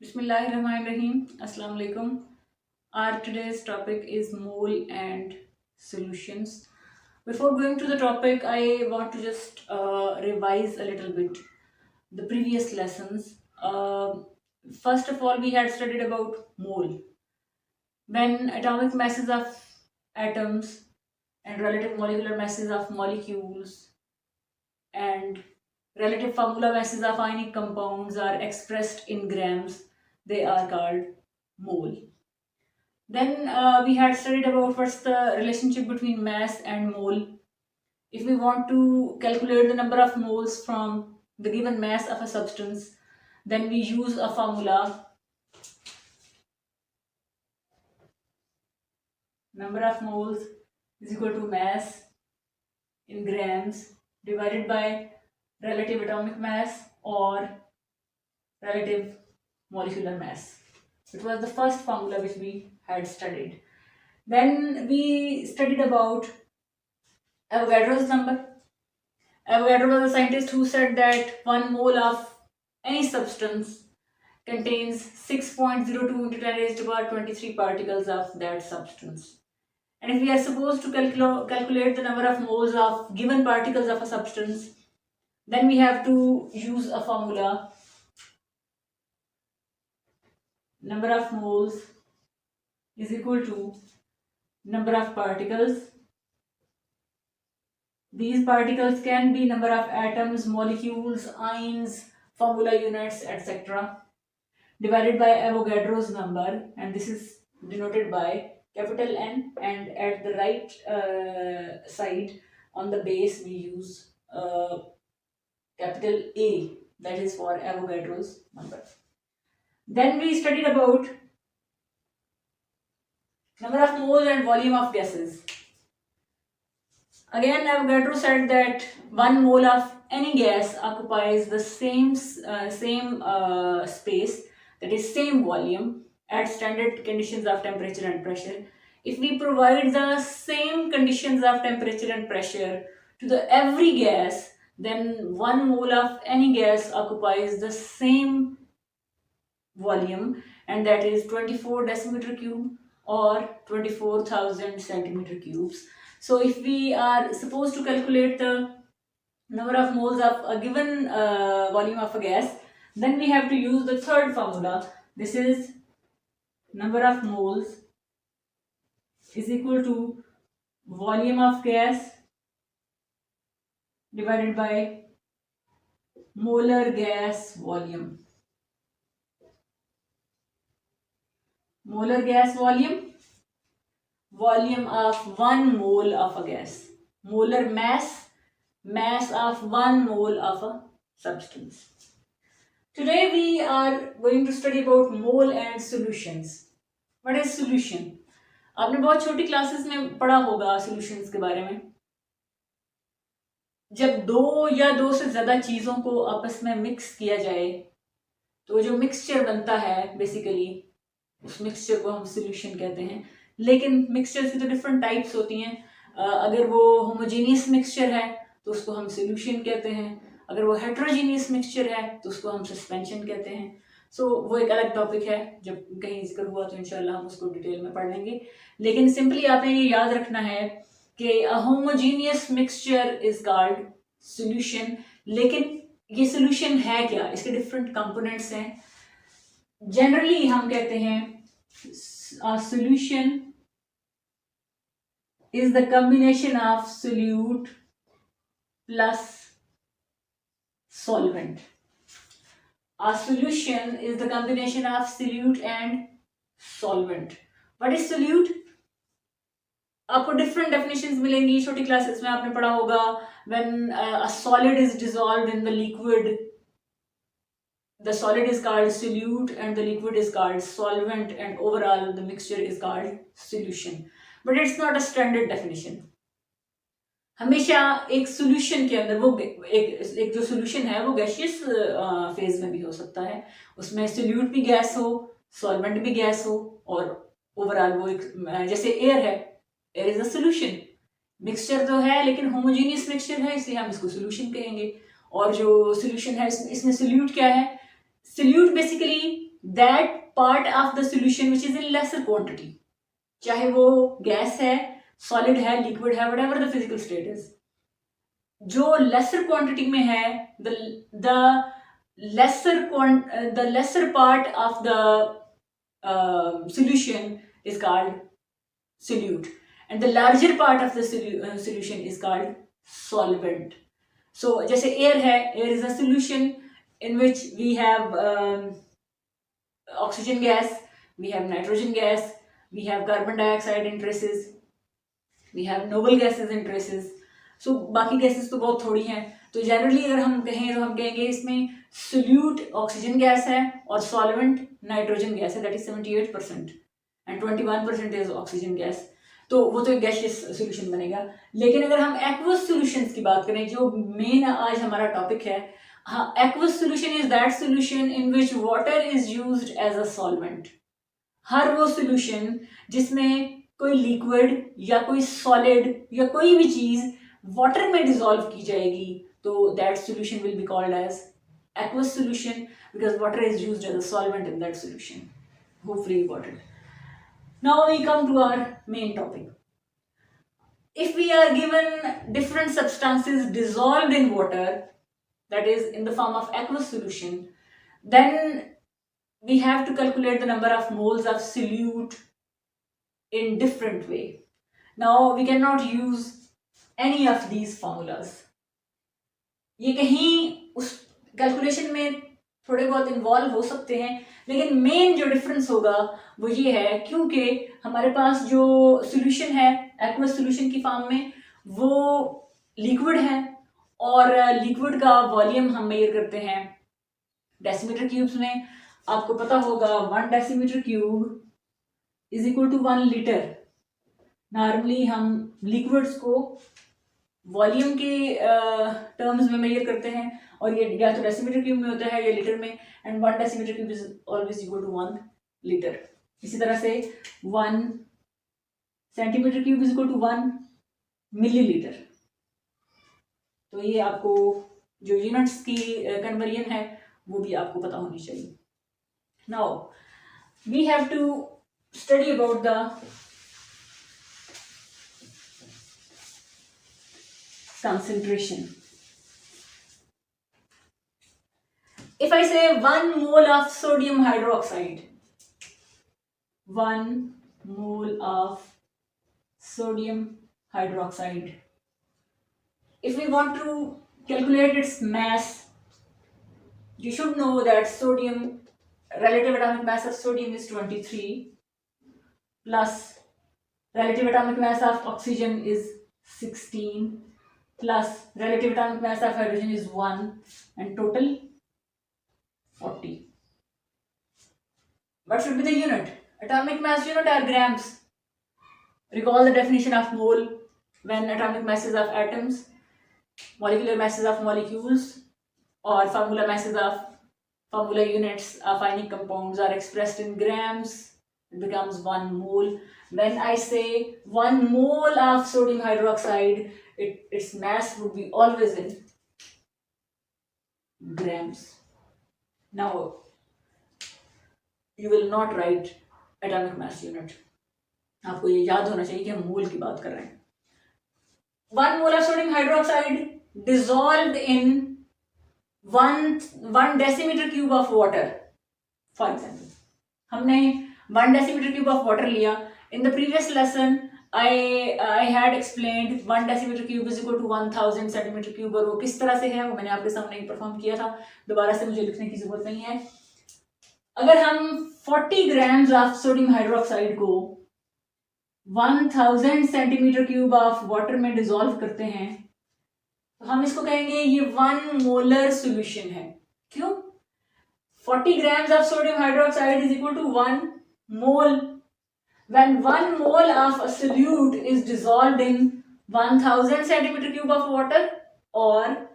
Bismillahirrahmanirrahim. Assalamu alaikum. Our today's topic is mole and solutions. Before going to the topic, I want to just revise a little bit the previous lessons. First of all, we had studied about mole. When atomic masses of atoms and relative molecular masses of molecules and relative formula masses of ionic compounds are expressed in grams, they are called mole. Then we had studied about what's the relationship between mass and mole. If we want to calculate the number of moles from the given mass of a substance, then we use a formula. Number of moles is equal to mass in grams divided by relative atomic mass or relative molecular mass. It was the first formula which we had studied. Then we studied about Avogadro's number. Avogadro was a scientist who said that 1 mole of any substance contains 6.02 into 10 raised to the power 23 particles of that substance. And if we are supposed to calculate the number of moles of given particles of a substance, then we have to use a formula. Number of moles is equal to number of particles. These particles can be number of atoms, molecules, ions, formula units, etc. divided by Avogadro's number, and this is denoted by capital N, and at the right side on the base we use capital A, that is for Avogadro's number. Then we studied about number of moles and volume of gases. Again, Avogadro said that 1 mole of any gas occupies the same space, that is same volume, at standard conditions of temperature and pressure. If we provide the same conditions of temperature and pressure to the every gas, then 1 mole of any gas occupies the same volume, and that is 24 decimeter cube or 24,000 centimeter cubes. So if we are supposed to calculate the number of moles of a given volume of a gas, then we have to use the third formula. This is number of moles is equal to volume of gas divided by molar gas volume. Molar gas volume, volume of 1 mole of a gas. Molar mass, mass of 1 mole of a substance. Today we are going to study about mole and solutions. What is solution? आपने बहुत छोटी classes में पढ़ा होगा solutions के बारे में. जब 2 या 2 से ज्यादा चीजों को आपस में मिक्स किया जाए तो जो मिक्सचर बनता है बेसिकली उस मिक्सचर को हम सॉल्यूशन कहते हैं. लेकिन मिक्सचर की तो डिफरेंट टाइप्स होती हैं. अगर वो होमोजेनियस मिक्सचर है तो उसको हम सॉल्यूशन कहते हैं. अगर वो हेट्रोजीनियस मिक्सचर है तो उसको हम सस्पेंशन कहते हैं. सो वो एक अलग टॉपिक है, जब कहीं जिक्र हुआ तो इंशाल्लाह हम उसको डिटेल में पढ़ लेंगे. लेकिन सिंपली आपने ये याद रखना है कि a homogeneous mixture is called solution. लेकिन ये सॉल्यूशन है क्या, इसके डिफरेंट कंपोनेंट्स हैं. जनरली हम कहते हैं solution is the combination of solute plus solvent. A solution is the combination of solute and solvent. What is solute? आपको डिफरेंट डेफिनेशंस मिलेंगी. छोटी क्लासेस में आपने पढ़ा होगा when a solid is dissolved in the liquid, the solid is called solute and the liquid is called solvent, and overall the mixture is called solution. But it's not a standard definition. हमेशा एक solution के अंदर वो एक जो solution है वो gaseous phase में भी हो सकता है. उसमें सॉल्यूट भी गैस हो, सॉल्वेंट भी गैस हो, और ओवरऑल वो एक जैसे एयर है, air is a solution. Mixture तो है लेकिन होमोजेनियस मिक्सचर है, इसलिए हम इसको सॉल्यूशन कहेंगे. और जो सॉल्यूशन है इसमें सॉल्यूट क्या है? Solute basically that part of the solution which is in lesser quantity, चाहे वो गैस है, सॉलिड है, लिक्विड है, whatever the physical state is, जो लेसर क्वांटिटी में है, the lesser part of the solution is called solute, and the larger part of the solution is called solvent. So जैसे air है, air is a solution in which we have oxygen gas, we have nitrogen gas, we have carbon dioxide in traces, we have noble gases in traces. So बाकी gases तो बहुत थोड़ी हैं, तो generally अगर हम कहें तो हम कहेंगे इसमें सोल्यूट ऑक्सीजन गैस है और सॉल्वेंट नाइट्रोजन गैस है, that is 78% and 21% is oxygen gas, तो वो तो एक गैसियस सोल्यूशन बनेगा. लेकिन अगर हम एक्वस सोल्यूशंस की बात करें, जो मेन आज हमारा टॉपिक है, हाँ, aqueous solution is that solution in which water is used as a solvent. हर वो सोल्यूशन जिसमें कोई लिक्विड या कोई सॉलिड या कोई भी चीज वाटर में डिसॉल्व की जाएगी, तो that solution will be called as aqueous solution because water is used as a solvent in that solution. Hopefully you got it. Now we come to our main topic. If we are given different substances dissolved in water, that is in the form of aqueous solution, then we have to calculate the number of moles of solute in different way. Now we cannot use any of these formulas. ये कहीं उस calculation में थोड़े बहुत involve हो सकते हैं, लेकिन मेन जो डिफरेंस होगा वो ये है, क्योंकि हमारे पास जो सॉल्यूशन है एक्वस सॉल्यूशन की फॉर्म में वो लिक्विड है, और लिक्विड का वॉल्यूम हम मेजर करते हैं डेसीमीटर क्यूब्स में. आपको पता होगा 1 decimetre cube is equal to 1 litre. Normally हम लिक्विड्स को वॉल्यूम के टर्म्स में मेजर करते हैं, और ये या तो डेसीमीटर क्यूब में होता है या लीटर में, and 1 decimetre cube is always equal to 1 litre. इसी तरह से 1 centimetre cube is equal to 1 millilitre. तो ये आपको जो यूनिट्स की कन्वर्जन है वो भी आपको पता होनी चाहिए. Now we have to study about the concentration. If I say 1 mole of sodium hydroxide, 1 mole of sodium hydroxide, if we want to calculate its mass, you should know that sodium, relative atomic mass of sodium is 23, plus relative atomic mass of oxygen is 16, plus relative atomic mass of hydrogen is 1, and total 40. What should be the unit? Atomic mass unit are grams. Recall the definition of mole when atomic masses of atoms, molecular masses of molecules, or formula units of ionic compounds are expressed in grams. It becomes 1 mole. When I say 1 mole of sodium hydroxide, its mass would be always in grams. Now you will not write atomic mass unit. आपको ये याद होना चाहिए कि हम मोल की बात कर रहे हैं. 1 mole of sodium hydroxide dissolved in 1 decimeter cube of water. For example, हमने 1 decimeter cube of water लिया. In the previous lesson, I had explained 1 decimeter cube is equal to 1000 centimeter cube, और वो किस तरह से है वो मैंने आपके सामने परफॉर्म किया था, दोबारा से मुझे लिखने की जरूरत नहीं है. अगर हम 40 ग्राम्स ऑफ सोडियम हाइड्रोक्साइड को 1000 सेंटीमीटर क्यूब ऑफ वाटर में डिसॉल्व करते हैं, तो हम इसको कहेंगे ये 1 मोलर सॉल्यूशन है. क्यों? 40 grams of sodium hydroxide is equal to 1 mole. When 1 mole of a solute is dissolved in 1000 centimeter cube of water or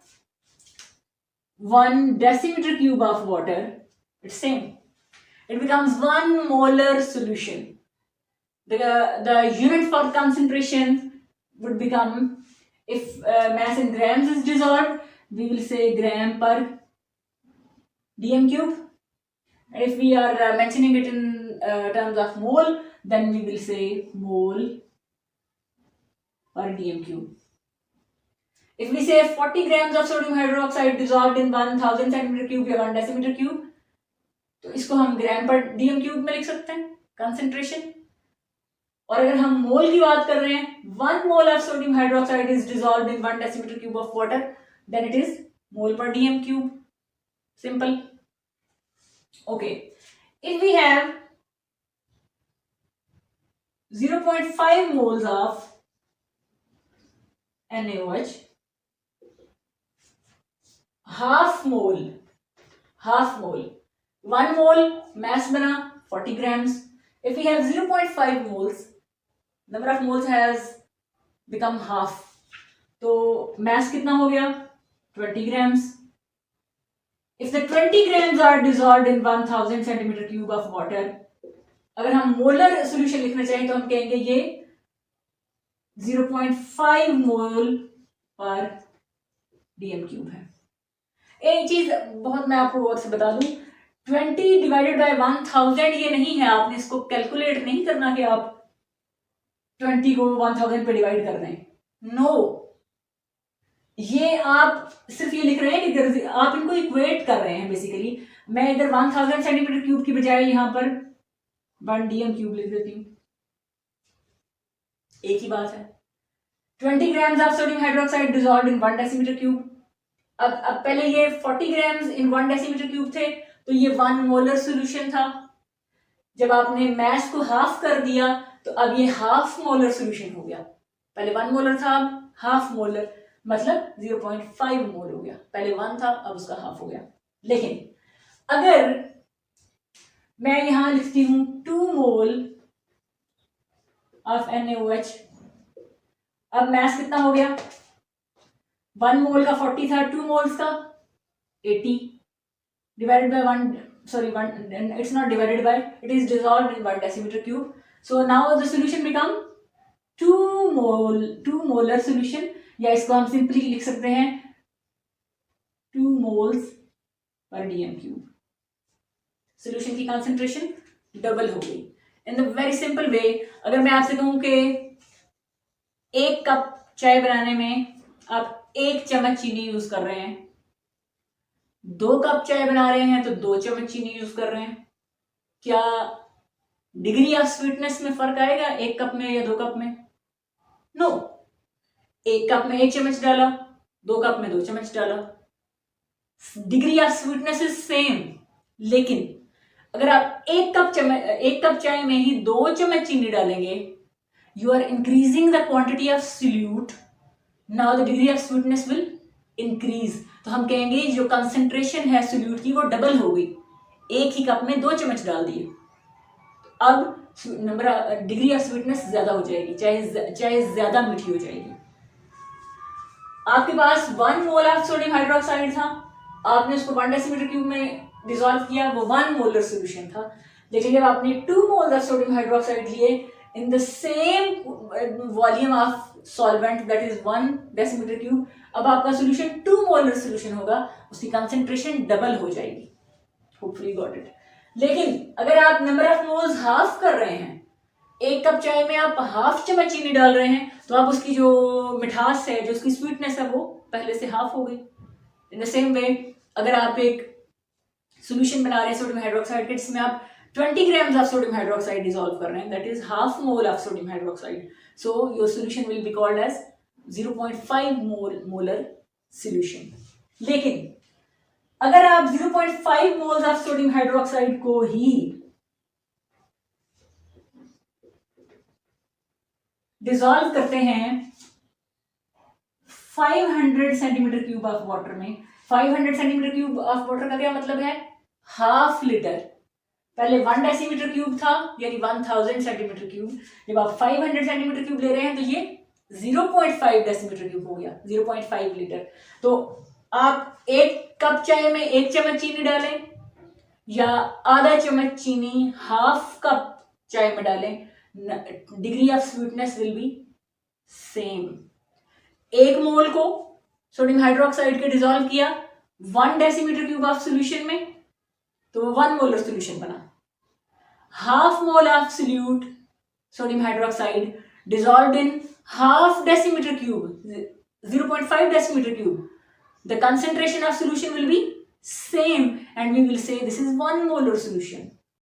1 decimeter cube of water, it's same. It becomes 1 molar solution. The unit for concentration would become, if mass in grams is dissolved, we will say gram per dm cube. And if we are mentioning it in terms of mole, then we will say mole per dm cube. If we say 40 grams of sodium hydroxide dissolved in 1000 centimeter cube या 1 decimeter cube, तो इसको हम ग्राम पर dm cube में लिख सकते हैं concentration. और अगर हम मोल की बात कर रहे हैं, 1 mole of sodium hydroxide is dissolved in 1 decimetre cube of water, then it is mole per dm cube. Simple. Okay, if we have 0.5 moles of NaOH, half mole, 1 mole mass बना 40 grams. If we have 0.5 moles, number of moles has become half. तो mass कितना हो गया? 20 grams. If the 20 grams are dissolved in 1000 centimeter cube of water, अगर हम molar solution लिखना चाहें तो हम कहेंगे ये 0.5 मोल पर डीएम क्यूब है. एक चीज बहुत मैं आपको और से बता दूं, 20 डिवाइडेड बाय 1000 ये नहीं है. आपने इसको कैलकुलेट नहीं करना कि आप 20 को 1000 पे डिवाइड कर दें. नो, ये आप सिर्फ ये लिख रहे हैं कि आप इनको इक्वेट कर रहे हैं. बेसिकली मैं इधर 1000 सेंटीमीटर क्यूब की बजाय यहां पर 1 डीएम क्यूब लिख देती हूँ. एक ही बात है. 20 grams of sodium hydroxide dissolved in 1 decimetre cube. अब पहले ये 40 ग्राम्स इन 1 डेसीमीटर क्यूब थे, तो ये 1 मोलर सोल्यूशन था. जब आपने मैस को हाफ कर दिया तो अब ये हाफ मोलर सोल्यूशन हो गया. पहले 1 मोलर था, अब हाफ मोलर, मतलब 0.5 मोल हो गया. पहले 1 था, अब उसका हाफ हो गया. लेकिन अगर मैं यहां लिखती हूं 2 मोल ऑफ NaOH, अब मैस कितना हो गया? 1 मोल का 40 था, 2 मोल्स का 80 divided by 1, sorry 1, it's not divided by, it is dissolved in 1 decimeter cube. So now the solution become 2 molar solution, या इसको हम सिंपली लिख सकते हैं 2 moles per dm cube. Solution की कंसेंट्रेशन डबल हो गई. In the very simple way, अगर मैं आपसे कहूं कि 1 कप चाय बनाने में आप 1 चम्मच चीनी यूज कर रहे हैं, 2 कप चाय बना रहे हैं तो 2 चम्मच चीनी यूज कर रहे हैं, क्या डिग्री ऑफ स्वीटनेस में फर्क आएगा 1 कप में या 2 कप में? नो. 1 कप में 1 चम्मच डाला, 2 कप में 2 चम्मच डाला, degree of sweetness is same. लेकिन अगर आप 1 कप चाय में ही 2 चम्मच चीनी डालेंगे, you are increasing the quantity of solute, now the degree of sweetness will increase. तो हम कहेंगे जो कंसेंट्रेशन है सोल्यूट की वो डबल हो गई. 1 ही कप में 2 चम्मच डाल दिए, अब डिग्री ऑफ स्वीटनेस ज्यादा हो जाएगी, चाहे ज्यादा मीठी हो जाएगी. आपके पास 1 मोल ऑफ सोडियम हाइड्रोक्साइड था, आपने उसको 1 डेसीमीटर क्यूब में डिसॉल्व किया, वो 1 मोलर सोल्यूशन था. लेकिन जब आपने 2 मोल ऑफ सोडियम हाइड्रोक्साइड लिए in the same volume of solvent, that is 1 decimetre cube, अब आपका सोल्यूशन 2 मोलर सोल्यूशन होगा, उसकी कंसेंट्रेशन डबल हो जाएगी. Hopefully got it. लेकिन अगर आप नंबर ऑफ मोल्स हाफ कर रहे हैं, 1 कप चाय में आप हाफ चम्मच चीनी डाल रहे हैं, तो आप उसकी जो मिठास है, जो उसकी स्वीटनेस है, वो पहले से हाफ हो गई. इन द सेम वे, अगर आप एक सोल्यूशन बना रहे हैं सोडियम हाइड्रोक्साइड के, जिसमें आप 20 grams of sodium hydroxide dissolve कर रहे हैं, that is half mole of sodium hydroxide, so your solution will be called as 0.5 molar solution. लेकिन अगर आप 0.5 मोल्स ऑफ सोडियम हाइड्रोक्साइड को ही डिसॉल्व करते हैं 500 सेंटीमीटर क्यूब ऑफ वाटर में, 500 सेंटीमीटर क्यूब ऑफ वाटर का क्या मतलब है? Half litre. पहले 1 डेसीमीटर क्यूब था, यानी 1000 सेंटीमीटर क्यूब. जब आप 500 सेंटीमीटर क्यूब ले रहे हैं तो ये 0.5 डेसीमीटर क्यूब हो गया, 0.5 लीटर. तो आप 1 कप चाय में 1 चम्मच चीनी डालें या आधा चम्मच चीनी हाफ कप चाय में डालें, degree of sweetness will be same. 1 मोल को सोडियम हाइड्रोक्साइड के डिसॉल्व किया 1 डेसीमीटर क्यूब ऑफ सोल्यूशन में, तो वो 1 मोलर सोल्यूशन बना. Half mole of solute sodium hydroxide dissolved in half decimeter cube, 0.5 decimeter cube. The concentration of solution will be same and we will say this is 1 molar solution.